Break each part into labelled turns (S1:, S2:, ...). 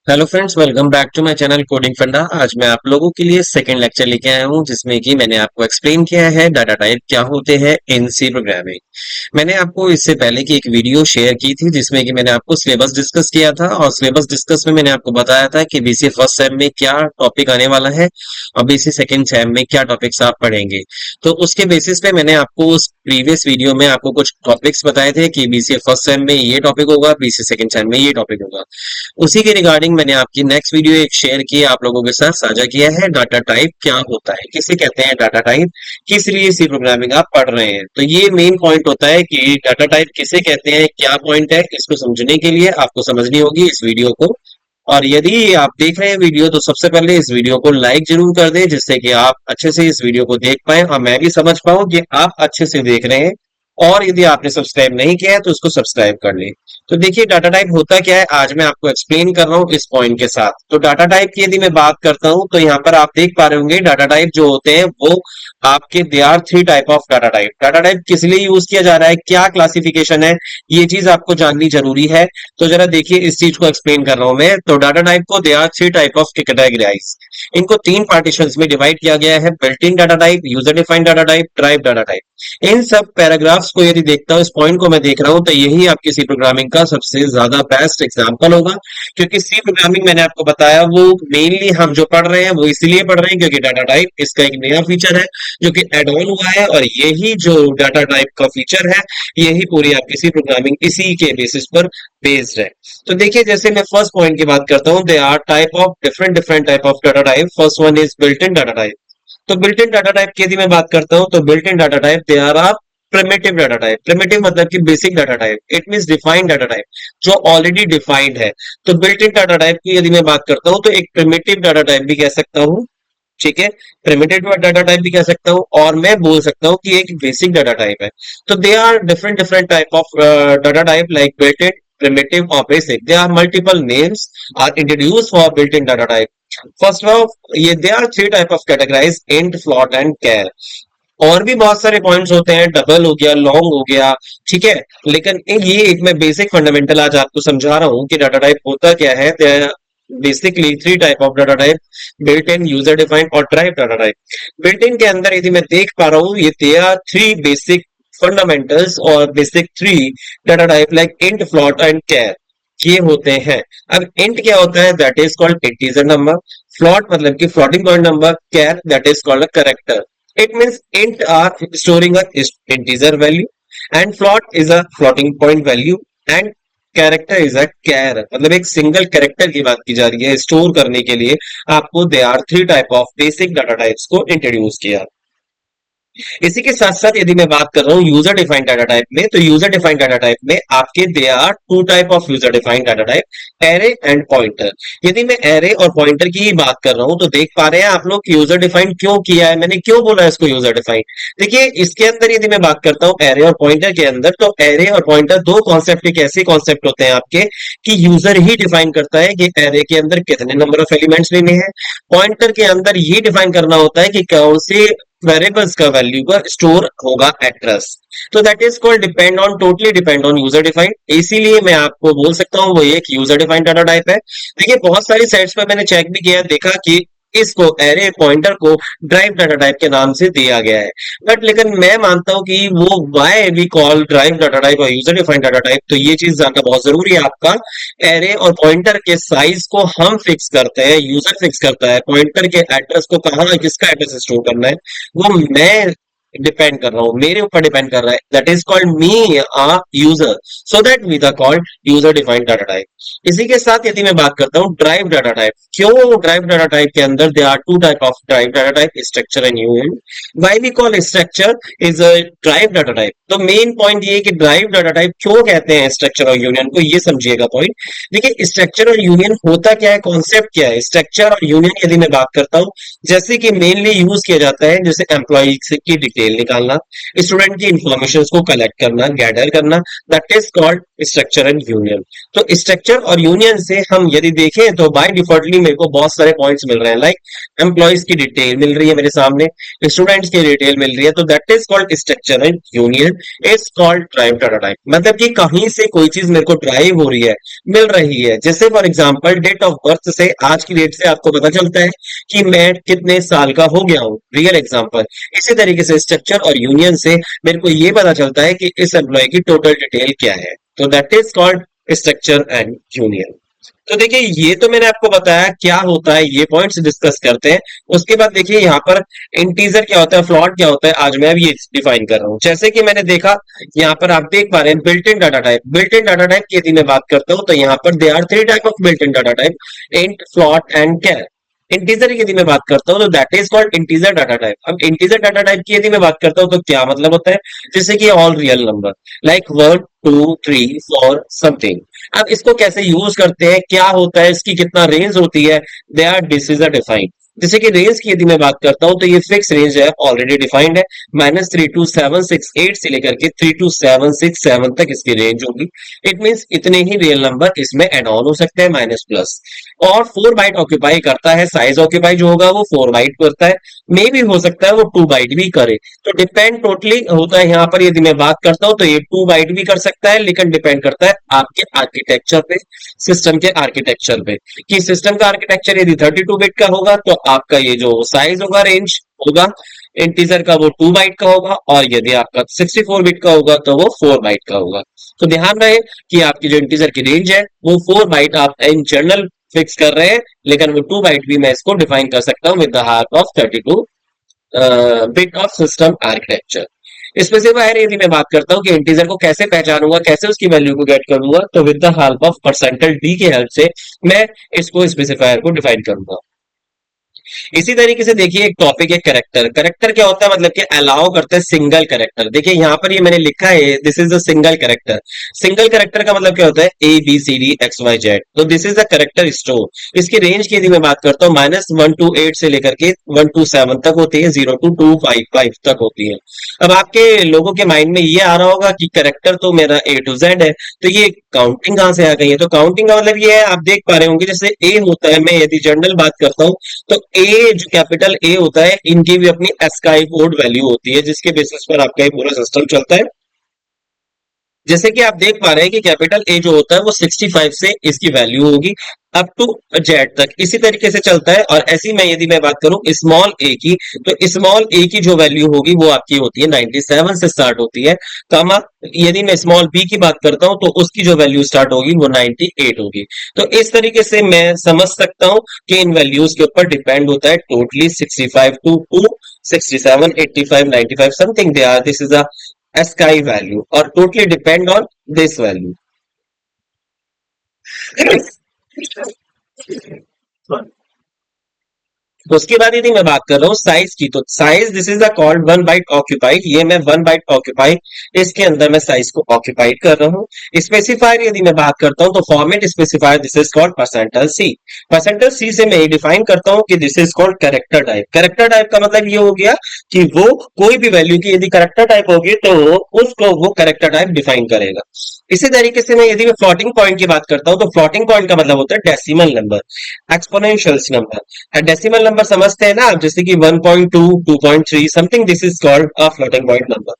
S1: Hello friends, welcome back to my channel coding funda. आज मैं आप लोगों के लिए सेकंड लेक्चर लेके आया हूं जिसमें कि मैंने आपको एक्सप्लेन किया है डाटा टाइप क्या होते हैं इन सी प्रोग्रामिंग। मैंने आपको इससे पहले की एक वीडियो शेयर की थी जिसमें कि मैंने आपको सिलेबस डिस्कस किया था, और सिलेबस डिस्कस में मैंने आपको बताया था कि बीसीए फर्स्ट सेम में क्या टॉपिक आने वाला है और बीसीए सेकंड सेम में क्या टॉपिक्स आप पढ़ेंगे। तो उसके बेसिस पे मैंने आपको उस प्रीवियस वीडियो में आपको कुछ टॉपिक्स बताए थे कि बीसीए फर्स्ट सेम में ये टॉपिक होगा, बीसीए सेकंड सेम में ये टॉपिक होगा। उसी के रिगार्डिंग मैंने आपकी नेक्स्ट वीडियो एक शेयर की, आप लोगों के साथ साझा किया है डाटा टाइप क्या होता है, किसे कहते हैं डाटा टाइप, किस लिए सी प्रोग्रामिंग आप पढ़ रहे हैं। तो ये मेन पॉइंट होता है कि डाटा टाइप किसे कहते हैं, क्या पॉइंट है, इसको समझने के लिए आपको समझनी होगी इस वीडियो को। और यदि आप देख रहे हैं वीडियो तो सबसे पहले इस वीडियो को लाइक जरूर कर दें, जिससे कि आप अच्छे से इस वीडियो को देख पाए और मैं भी समझ पाऊं कि आप अच्छे से देख रहे हैं। और यदि आपने सब्सक्राइब नहीं किया है तो उसको सब्सक्राइब कर लें। तो देखिए डाटा टाइप होता क्या है, आज मैं आपको एक्सप्लेन कर रहा हूँ इस पॉइंट के साथ। तो डाटा टाइप की यदि मैं बात करता हूँ तो यहाँ पर आप देख पा रहे होंगे डाटा टाइप जो होते हैं वो आपके they are three type of data type. Data type किस लिए यूज किया जा रहा है, क्या क्लासिफिकेशन है, ये चीज आपको जाननी जरूरी है। तो जरा देखिए इस चीज को एक्सप्लेन कर रहा हूं मैं। तो डाटा टाइप को they are three type of categorise, इनको तीन पार्टीशंस में डिवाइड किया गया है: built in data type, user defined data type, drive data type. इन सब पैराग्राफ्स को यदि देखता हूं, इस पॉइंट को मैं देख रहा हूं, तो यही आपकी सी प्रोग्रामिंग का सबसे ज्यादा बेस्ट एग्जांपल होगा। क्योंकि सी प्रोग्रामिंग मैंने आपको बताया वो मेनली हम जो पढ़ रहे हैं वो इसलिए पढ़ रहे हैं क्योंकि डाटा टाइप इसका एक नया फीचर है जो कि एड ऑन हुआ है, और यही जो डाटा टाइप का फीचर है यही पूरी आपकी सी प्रोग्रामिंग इसी के बेसिस पर बेस्ड है। तो देखिए जैसे मैं फर्स्ट पॉइंट की बात करता हूं, they are type of different different type of data type. First one is built in data type. तो बिल्ट इन डाटा टाइप की यदि मैं बात करता हूं तो built in data type they are are primitive data type. Primitive मतलब कि basic data type, it means defined data type, जो ऑलरेडी डिफाइंड है। तो बिल्ट इन डाटा टाइप की यदि मैं बात करता हूं तो एक प्रिमिटिव डाटा टाइप भी कह सकता हूं, ठीक है, प्रिमिटिव डाटा टाइप भी कह सकता हूं, और मैं बोल सकता हूं कि एक बेसिक डाटा टाइप है। तो they are different different type of data type like built in, primitive or basic. There are multiple names are introduced for built-in data type. First of ये there are three type of categorized: int, float and char. और भी बहुत सारे points होते हैं, double हो गया, long हो गया, ठीक है। लेकिन ये एक मैं बेसिक फंडामेंटल आज आपको समझा रहा हूँ कि डाटा टाइप होता क्या है। Basically three type of data type: built in, user defined और drive data type. Built in के अंदर यदि मैं देख पा रहा हूँ ये there are three basic fundamentals और basic three data type like int, float and char, ये होते हैं। अब इंट क्या होता है, that is called integer number. Float मतलब कि floating point number. Char that is called a character. It means int are storing a integer value and float is a floating point value and character is a char, मतलब एक single character की बात की जा रही है। Store करने के लिए आपको they are three type of basic data types को इंट्रोड्यूस किया। इसी के साथ साथ यदि मैं बात कर रहा हूँ यूजर डिफाइंड डाटा टाइप में, तो यूजर डिफाइंड डाटा टाइप में आपके they are two type of user defined data type: array and pointer. यदि मैं एरे और पॉइंटर की ही बात कर रहा हूं तो देख पा रहे हैं आप लोग यूजर डिफाइंड क्यों किया है, मैंने क्यों बोला इसको यूजर डिफाइंड। देखिए इसके अंदर यदि मैं बात करता हूँ एरे और पॉइंटर के अंदर, तो एरे और पॉइंटर दो कॉन्सेप्ट एक ऐसे कॉन्सेप्ट होते हैं आपके कि यूजर ही डिफाइन करता है कि एरे के अंदर कितने नंबर ऑफ एलिमेंट्स लेने हैं। पॉइंटर के अंदर ये डिफाइन करना होता है कि कौन से वेरिएबल्स का वैल्यू का स्टोर होगा एड्रेस। तो that is called depend on, totally depend on user defined. इसीलिए मैं आपको बोल सकता हूँ वो एक यूजर डिफाइंड डाटा टाइप है। देखिए बहुत सारी साइट्स पर मैंने चेक भी किया, देखा कि इसको एरे पॉइंटर को ड्राइव डाटा टाइप के नाम से दिया गया है। बट लेकिन मैं मानता हूं कि वो why we call drive data type और यूजर डिफाइंड डाटा टाइप, तो ये चीज जानना बहुत जरूरी है आपका। एरे और पॉइंटर के साइज को हम फिक्स करते हैं, यूजर फिक्स करता है। पॉइंटर के एड्रेस को कहाँ किसका एड्रेस स्टोर करना है वो मैं डिपेंड कर रहा हूं, मेरे ऊपर डिपेंड कर रहा है। That is called me a user, so that we the called user defined data type. इसी के साथ यदि मैं बात करता हूं ड्राइव डाटा टाइप, क्यों ड्राइव डाटा टाइप के अंदर they are two type of drive data type: structure and union. Why we call structure is a drive data type. तो मेन पॉइंट ये कि ड्राइव डाटा टाइप क्यों कहते हैं structure और यूनियन को, ये समझिएगा पॉइंट। देखिए स्ट्रक्चर और यूनियन होता क्या है, कॉन्सेप्ट क्या है। स्ट्रक्चर और यूनियन यदि मैं बात करता हूं, जैसे कि मेनली यूज किया जाता है जैसे एम्प्लॉय की डिटेल निकालना, स्टूडेंट की इंफॉर्मेशन को कलेक्ट करना, गैदर करना, that is called structure and union. तो स्ट्रक्चर और यूनियन से हम यदि देखें तो बाय डिफॉल्टली मेरे को बहुत सारे पॉइंट्स मिल रहे हैं, लाइक एम्प्लॉयज की डिटेल मिल रही है मेरे सामने, स्टूडेंट्स की डिटेल मिल रही है, तो that is called structure and union is called drive data type. मतलब कि कहीं से कोई चीज मेरे को ड्राइव हो रही है, मिल रही है, जैसे for example date of birth से आज की डेट से आपको पता चलता है कि मैं कितने साल का हो गया हूँ, रियल एग्जांपल। इसी तरीके से स्ट्रक्चर और यूनियन से मेरे को ये पता चलता है कि इस एम्प्लॉय की टोटल डिटेल क्या है, तो that is called structure and union. तो देखिए ये तो मैंने आपको बताया क्या होता है, ये पॉइंट्स डिस्कस करते हैं। उसके बाद देखिए यहाँ पर इंटीजर क्या होता है, फ्लॉट क्या होता है, आज मैं अभी ये डिफाइन कर रहा हूँ। जैसे कि मैंने देखा यहाँ पर आप देख पा रहे हैं built in data type. Built in data type की यदि मैं बात करता हूँ तो यहाँ पर they are three type of built in data type, int, float and char. Integer की यदि मैं बात करता हूँ तो that is called integer data type. अब इंटीजर डाटा टाइप की यदि मैं बात करता हूँ तो क्या मतलब होता है, जैसे कि all real number like 1 2 3 4 something. अब इसको कैसे यूज करते हैं, क्या होता है, इसकी कितना रेंज होती है, they are this is a defined. जैसे कि रेंज की यदि मैं बात करता हूं तो ये फिक्स रेंज है, ऑलरेडी डिफाइंड है, -32768 से लेकर के 32767 तक इसकी रेंज होगी। इट मींस इतने ही रियल नंबर इसमें एड ऑन हो सकते हैं, माइनस प्लस। और 4 बाइट ऑक्यूपाई करता है, साइज ऑक्यूपाई जो होगा वो 4 बाइट करता है, मे भी हो सकता है वो 2 बाइट भी करे। तो डिपेंड टोटली होता है यहाँ पर। यदि मैं बात करता हूं तो ये 2 बाइट भी कर सकता है, लेकिन डिपेंड करता है आपके आर्किटेक्चर पे, सिस्टम के आर्किटेक्चर पे, कि सिस्टम का आर्किटेक्चर यदि 32 बिट का होगा तो आपका ये जो साइज होगा, रेंज होगा इंटीजर का, वो 2 बाइट का होगा, और यदि आपका 64 बिट का होगा तो वो 4 बाइट का होगा। तो ध्यान रहे कि आपकी जो इंटीजर की रेंज है वो 4 बाइट आप इन जनरल फिक्स कर रहे हैं, लेकिन वो 2 बाइट भी मैं इसको डिफाइन कर सकता हूँ with the help of 32 bit of system architecture. Specifier यदि मैं बात करता हूं कि इंटीजर को कैसे पहचानूंगा, कैसे उसकी वैल्यू को गेट करूंगा, तो with the help of percent d के हेल्प से मैं इसको स्पेसिफायर को डिफाइन करूंगा। इसी तरीके से देखिए एक टॉपिक है कैरेक्टर। कैरेक्टर क्या होता है, मतलब कि अलाउ करते हैं सिंगल कैरेक्टर। देखिए यहाँ पर ये मैंने लिखा है this is a single character. Single character का मतलब क्या होता है, A B C D X Y Z. तो this is the character store. इसकी रेंज की यदि मैं बात करता हूँ -1 to 8 से लेकर के 1 to 7 तक होती है, 0 to 255 तक होती है। अब आपके लोगों के माइंड में ये आ रहा होगा कि कैरेक्टर तो मेरा A to Z है, तो ये काउंटिंग कहाँ से आ गई है। तो काउंटिंग का मतलब ये है, आप देख पा रहे होंगे जैसे ए होता है, मैं यदि जनरल बात करता हूँ तो ए जो कैपिटल ए होता है, इनकी भी अपनी एस्काई कोड वैल्यू होती है जिसके बेसिस पर आपका ये पूरा सिस्टम चलता है। जैसे कि आप देख पा रहे हैं कि कैपिटल ए जो होता है वो 65 से इसकी वैल्यू होगी अप टू जेड तक, इसी तरीके से चलता है। और ऐसी मैं यदि मैं बात करूं स्मॉल ए की, तो स्मॉल ए की जो वैल्यू होगी वो आपकी होती है 97 से स्टार्ट होती है, कामा यदि मैं स्मॉल बी की बात करता हूं तो उसकी जो वैल्यू स्टार्ट होगी वो 98 होगी। तो इस तरीके से मैं समझ सकता हूं कि इन वैल्यूज के ऊपर डिपेंड होता है totally 65 to 2 67 85 95 something they are, this is a ASCII value or totally depend on this value. उसके बाद यदि मैं बात कर रहा हूँ साइज की, तो size this is the called 1 byte occupied. ये मैं 1 बाइट ऑक्यूपाइड, इसके अंदर मैं साइज को ऑक्यूपाइड कर रहा हूँ। स्पेसिफायर यदि मैं बात करता हूँ तो format specifier this is called percent c. Percent c से मैं ये डिफाइन करता हूँ कि this is called character type. Character type का मतलब ये हो गया कि वो कोई भी वैल्यू की यदि कैरेक्टर टाइप होगी तो उसको वो कैरेक्टर टाइप डिफाइन करेगा। इसी तरीके से मैं यदि मैं फ्लोटिंग पॉइंट की बात करता हूं तो फ्लोटिंग पॉइंट का मतलब होता है decimal number, एक्सपोनेंशियल्स number. Decimal number समझते हैं ना आप, जैसे कि 1.2 2.3 something, this is called a floating point number.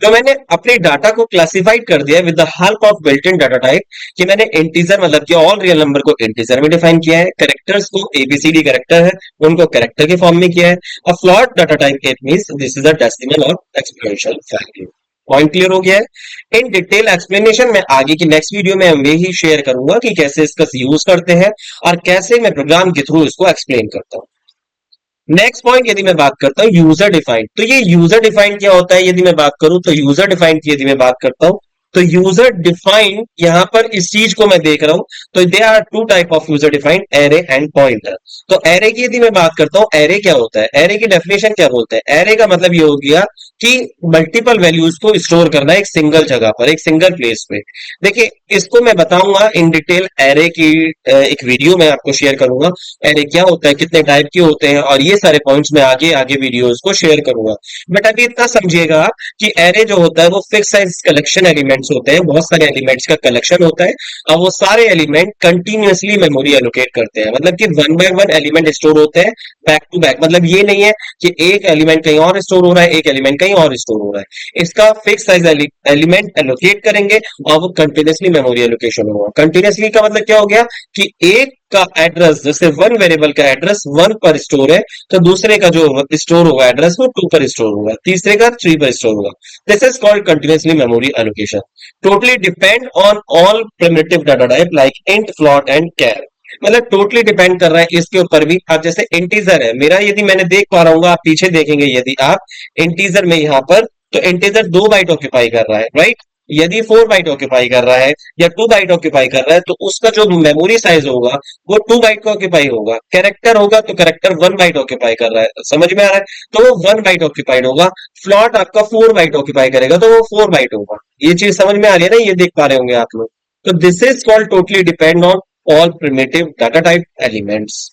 S1: तो मैंने अपने डाटा को क्लासिफाइड कर दिया with the help of built in data type, कि मैंने इंटीजर मतलब कि ऑल रियल नंबर को इंटीजर में डिफाइन किया है, कैरेक्टर्स को एबीसीडी कैरेक्टर है उनको कैरेक्टर के फॉर्म में किया है, और float data type it means this is a decimal और एक्सपोनेंशियल वैल्यू। पॉइंट क्लियर हो गया है। इन डिटेल एक्सप्लेनेशन में आगे की नेक्स्ट वीडियो में मैं ही शेयर करूंगा कि कैसे इसका यूज करते हैं और कैसे मैं प्रोग्राम के थ्रू इसको एक्सप्लेन करता हूं। नेक्स्ट पॉइंट यदि मैं बात करता हूं यूजर डिफाइंड, तो ये यूजर डिफाइंड क्या होता है यदि मैं बात करूं तो यूजर डिफाइंड की यदि मैं बात करता हूं तो यूजर डिफाइंड यहां पर इस चीज को मैं देख रहा हूं, तो they are two type of user defined, array and pointer. तो एरे की यदि मैं बात करता हूं, एरे क्या होता है, एरे की डेफिनेशन क्या बोलते हैं, एरे का मतलब ये हो गया कि मल्टीपल वैल्यूज को स्टोर करना है एक सिंगल जगह पर, एक सिंगल प्लेस पे। देखिए, इसको मैं बताऊंगा इन डिटेल एरे की, एक वीडियो मैं आपको शेयर करूंगा। एरे क्या होता है, कितने टाइप के होते हैं, और ये सारे पॉइंट्स मैं आगे आगे वीडियोस को शेयर करूंगा। बट अभी इतना समझिएगा आप कि एरे जो होता है वो फिक्स साइज कलेक्शन एलिमेंट्स होते हैं, बहुत सारे एलिमेंट्स का कलेक्शन होता है। और वो सारे एलिमेंट कंटिन्यूअसली मेमोरी एलोकेट करते हैं, मतलब कि one by one element store होते हैं बैक टू बैक। मतलब ये नहीं है कि एक एलिमेंट कहीं और स्टोर हो रहा है, एक एलिमेंट कहीं और स्टोर हो रहा है। इसका फिक्स साइज एलिमेंट एलोकेट करेंगे और वो कंटिन्यूअसली मेमोरी एलोकेशन होगा। कंटिन्यूअसली का मतलब क्या हो गया कि एक का एड्रेस, जैसे वन वेरिएबल का एड्रेस वन पर स्टोर है, तो दूसरे का जो स्टोर होगा एड्रेस वो टू पर स्टोर होगा, तीसरे का थ्री पर स्टोर होगा। This is called continuously memory allocation. Totally depend on all primitive data type like int, float and char. मतलब टोटली डिपेंड कर रहा है इसके ऊपर भी। अब जैसे इंटीजर है मेरा, यदि मैंने देख पा रहा हूँ, आप पीछे देखेंगे यदि आप इंटीजर में यहाँ पर, तो इंटीजर 2 बाइट ऑक्यूपाई कर रहा है, राइट। यदि 4 बाइट ऑक्यूपाई कर रहा है या 2 बाइट ऑक्यूपाई कर रहा है, तो उसका जो मेमोरी साइज होगा वो 2 बाइट का ऑक्यूपाई होगा। कैरेक्टर होगा तो कैरेक्टर 1 बाइट ऑक्यूपाई कर रहा है, समझ में आ रहा है, तो वो 1 बाइट ऑक्यूपाइड होगा। फ्लॉट आपका 4 बाइट ऑक्यूपाई करेगा तो वो 4 बाइट होगा। ये चीज समझ में आ रही है ना, ये देख पा रहे होंगे आप लोग। तो this is called totally depend on all primitive data type elements,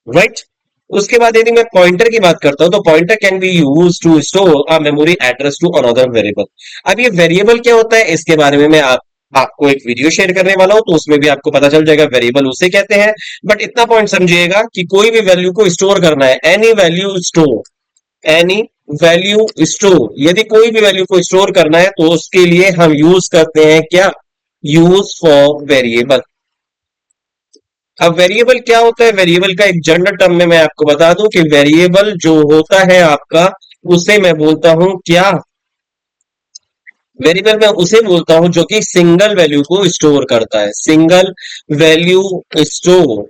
S1: right. उसके बाद यदि मैं पॉइंटर की बात करता हूं, तो pointer can be use to store a memory address to another variable. अब ये वेरिएबल क्या होता है, इसके बारे में मैं आपको एक वीडियो शेयर करने वाला हूं, तो उसमें भी आपको पता चल जाएगा वेरिएबल उसे कहते हैं। बट इतना पॉइंट समझिएगा कि कोई भी वैल्यू को स्टोर करना है, any value store, any value store, यदि कोई भी वैल्यू को स्टोर करना है तो उसके लिए हम यूज करते हैं क्या, यूज फॉर वेरिएबल। अब वेरिएबल क्या होता है, वेरिएबल का एक जनरल टर्म में मैं आपको बता दूं कि वेरिएबल जो होता है आपका, उसे मैं बोलता हूं क्या, वेरिएबल मैं उसे बोलता हूं जो कि सिंगल वैल्यू को स्टोर करता है, सिंगल वैल्यू स्टोर।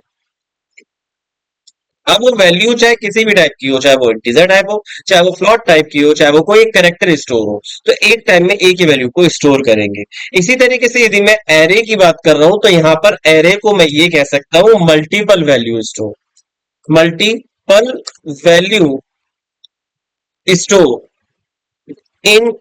S1: अब वो वैल्यू चाहे किसी भी टाइप की हो, चाहे वो इंटीजर टाइप हो, चाहे वो फ्लोट टाइप की हो, चाहे वो कोई एक कैरेक्टर स्टोर हो, तो एक टाइम में एक ही वैल्यू को स्टोर करेंगे। इसी तरीके से यदि मैं एरे की बात कर रहा हूं, तो यहां पर एरे को मैं ये कह सकता हूं multiple value store, multiple value store in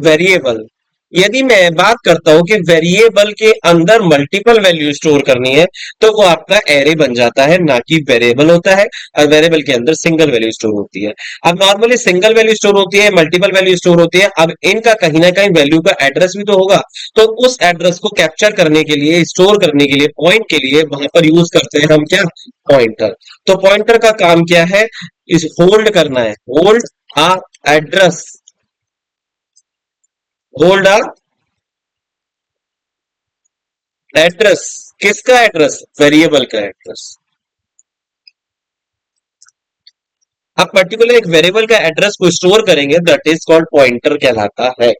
S1: variable. यदि मैं बात करता हूं कि वेरिएबल के अंदर मल्टीपल वैल्यू स्टोर करनी है, तो वो आपका एरे बन जाता है, ना कि वेरिएबल होता है। और वेरिएबल के अंदर सिंगल वैल्यू स्टोर होती है। अब नॉर्मली सिंगल वैल्यू स्टोर होती है, मल्टीपल वैल्यू स्टोर होती है। अब इनका कहीं ना कहीं वैल्यू का एड्रेस भी तो होगा, तो उस एड्रेस को कैप्चर करने के लिए, स्टोर करने के लिए, पॉइंट के लिए वहां पर यूज करते हैं हम क्या, पॉइंटर। तो पॉइंटर का काम क्या है, इस होल्ड करना है, होल्ड आ एड्रेस, होल्ड आ एड्रेस। किसका एड्रेस, वेरिएबल का एड्रेस। आप पर्टिकुलर एक वेरिएबल का एड्रेस को स्टोर करेंगे, दैट इज कॉल्ड पॉइंटर कहलाता है।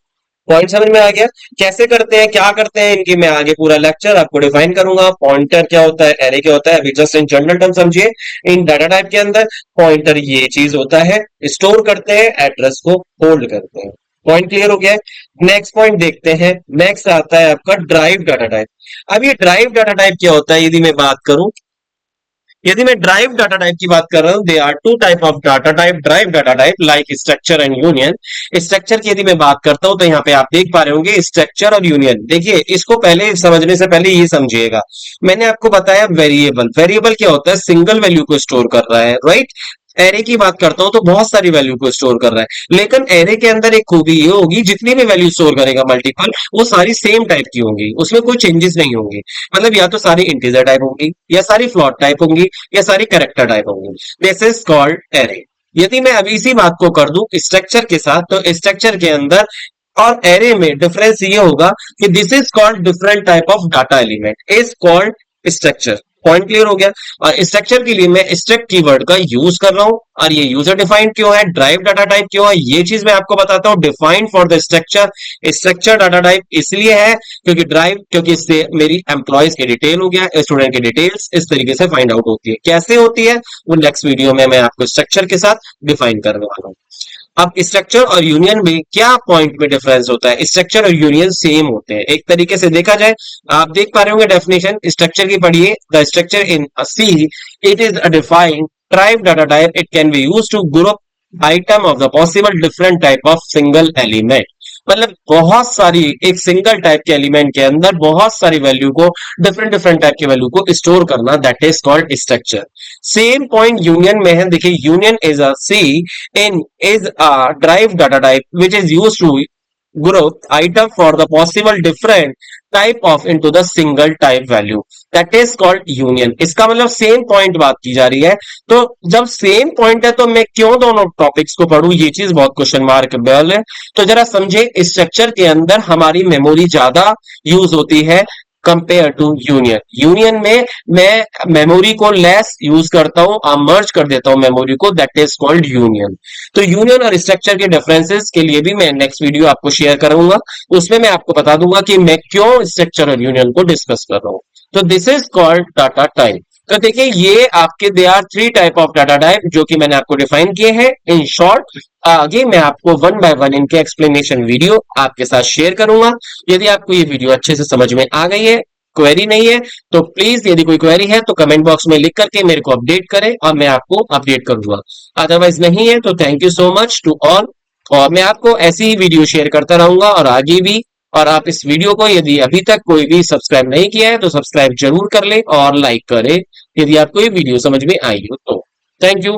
S1: पॉइंट समझ में आ गया, कैसे करते हैं, क्या करते हैं, इनकी मैं आगे पूरा लेक्चर आपको डिफाइन करूंगा। पॉइंटर क्या होता है, एरे क्या होता है, अभी जस्ट इन जनरल टर्म समझिए। इन डाटा टाइप के अंदर पॉइंटर ये चीज होता है, स्टोर करते हैं, एड्रेस को होल्ड करते हैं। पॉइंट क्लियर हो गया है। नेक्स्ट पॉइंट देखते हैं, नेक्स्ट आता है आपका ड्राइव डाटा टाइप। अब ये ड्राइव डाटा टाइप क्या होता है, यदि मैं बात करूं, यदि मैं ड्राइव डाटा टाइप की बात कर रहा हूं, they are two type of data type, drive data type like structure and union. Structure की यदि मैं बात करता हूं, तो यहाँ पे आप देख पा रहे होंगे स्ट्रक्चर और यूनियन। देखिए, इसको पहले समझने से पहले ये समझिएगा, मैंने आपको बताया वेरिएबल, वेरिएबल क्या होता है, सिंगल वैल्यू को स्टोर कर रहा है, राइट। एरे की बात करता हूं तो बहुत सारी वैल्यू को स्टोर कर रहा है, लेकिन एरे के अंदर एक खूबी ये होगी, जितनी भी वैल्यू स्टोर करेगा मल्टीपल, वो सारी सेम टाइप की होंगी, उसमें कोई चेंजेस नहीं होंगे। मतलब या तो सारी इंटीजर टाइप होंगी, या सारी फ्लोट टाइप होंगी, या सारी कैरेक्टर टाइप होंगी। This is called array. यदि मैं अभी इसी बात को कर दूं स्ट्रक्चर के साथ, तो स्ट्रक्चर के अंदर और एरे में डिफरेंस ये होगा कि this is called different type of data element is called structure. Point clear हो गया। और स्ट्रक्चर के लिए मैं स्ट्रक्ट कीवर्ड का यूज कर रहा हूं, और ये यूजर डिफाइंड क्यों है, ड्राइव डाटा टाइप क्यों है, ये चीज मैं आपको बताता हूं। Defined for the structure, structure data type इसलिए है क्योंकि ड्राइव, क्योंकि इससे मेरी एम्प्लॉयज की डिटेल हो गया, स्टूडेंट की डिटेल्स इस तरीके से फाइंड आउट होती है। कैसे होती है वो नेक्स्ट वीडियो में मैं आपको स्ट्रक्चर के साथ डिफाइन करने वाला हूं। अब स्ट्रक्चर और यूनियन में क्या पॉइंट में डिफरेंस होता है, स्ट्रक्चर और यूनियन सेम होते हैं एक तरीके से देखा जाए। आप देख पा रहे होंगे डेफिनेशन स्ट्रक्चर की, पढ़िए। The structure in C, it is a defined tribe data type, it can be use to group item of the possible different type of single element. मतलब बहुत सारी, एक सिंगल टाइप के एलिमेंट के अंदर बहुत सारी वैल्यू को, डिफरेंट डिफरेंट टाइप के वैल्यू को स्टोर करना, that is called structure. Same point union में है। देखिए, union is a C in is a drive data type which is use to group item for the possible different type of into the single type value, that is called union। इसका मतलब same point बात की जा रही है। तो जब same point है तो मैं क्यों दोनों टॉपिक्स को पढ़ूं, ये चीज बहुत क्वेश्चन मार्क बेल है। तो जरा समझे, स्ट्रक्चर के अंदर हमारी मेमोरी ज्यादा यूज होती है कंपेयर टू यूनियन। यूनियन में मैं मेमोरी को लेस यूज करता हूं, मर्ज कर देता हूं मेमोरी को, दैट इज कॉल्ड यूनियन। तो यूनियन और स्ट्रक्चर के डिफरेंसेस के लिए भी मैं नेक्स्ट वीडियो आपको शेयर करूंगा। उसमें मैं आपको बता दूंगा कि मैं क्यों स्ट्रक्चर और यूनियन को डिस्कस कर रहा हूं। तो this is called data type. तो देखिए, ये आपके they are three type of data type जो कि मैंने आपको डिफाइन किए हैं इन शॉर्ट। आगे मैं आपको वन बाय वन इनके एक्सप्लेनेशन वीडियो आपके साथ शेयर करूंगा। यदि आपको ये वीडियो अच्छे से समझ में आ गई है, क्वेरी नहीं है, तो प्लीज यदि कोई क्वेरी है तो कमेंट बॉक्स में लिख करके मेरे को अपडेट करें और मैं आपको अपडेट करूंगा। अदरवाइज नहीं है तो thank you so much to all. और मैं आपको ऐसी ही वीडियो शेयर करता रहूंगा और आगे भी। और आप इस वीडियो को यदि अभी तक कोई भी सब्सक्राइब नहीं किया है तो सब्सक्राइब जरूर कर ले और लाइक करें यदि आपको ये वीडियो समझ में आई हो तो। Thank you.